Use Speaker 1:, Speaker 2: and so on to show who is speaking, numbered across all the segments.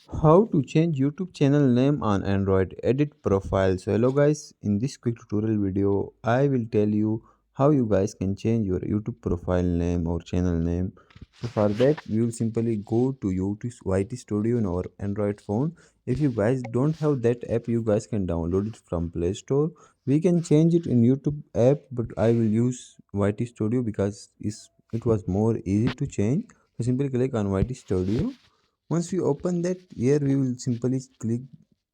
Speaker 1: How to change YouTube channel name on Android edit profile. So hello guys, in this quick tutorial video I will tell you how you guys can change your YouTube profile name or channel name. So for that we will simply go to YouTube YT Studio in our Android phone. If you guys don't have that app, you guys can download it from Play Store. We can change it in YouTube app, but I will use YT Studio because it was more easy to change. So simply click on YT Studio. Once we open that, here we will simply click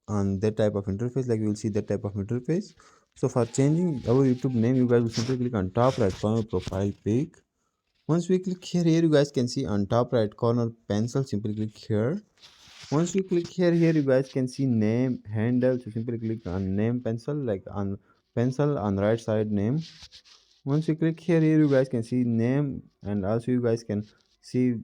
Speaker 1: on that type of interface, like you will see that type of interface. So for changing our YouTube name, you guys will simply click on top right corner profile pic. Once we click here you guys can see on top right corner pencil, simply click here. Once you click here you guys can see name handle, so simply click on name pencil, like on pencil on right side name. Once you click here you guys can see name, and also you guys can see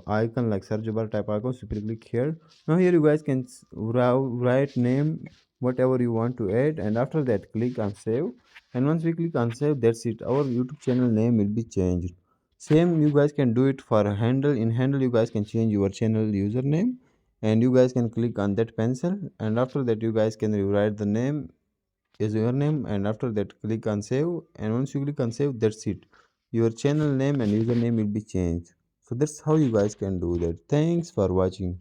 Speaker 1: icon like search bar type icon. Simply click here. Now here you guys can write name whatever you want to add, and after that click on save. And once we click on save, that's it, our YouTube channel name will be changed. Same you guys can do it for handle. In handle you guys can change your channel username, and you guys can click on that pencil, and after that you guys can rewrite the name is your name, and after that click on save. And once you click on save, that's it, your channel name and username will be changed. So that's how you guys can do that. Thanks for watching.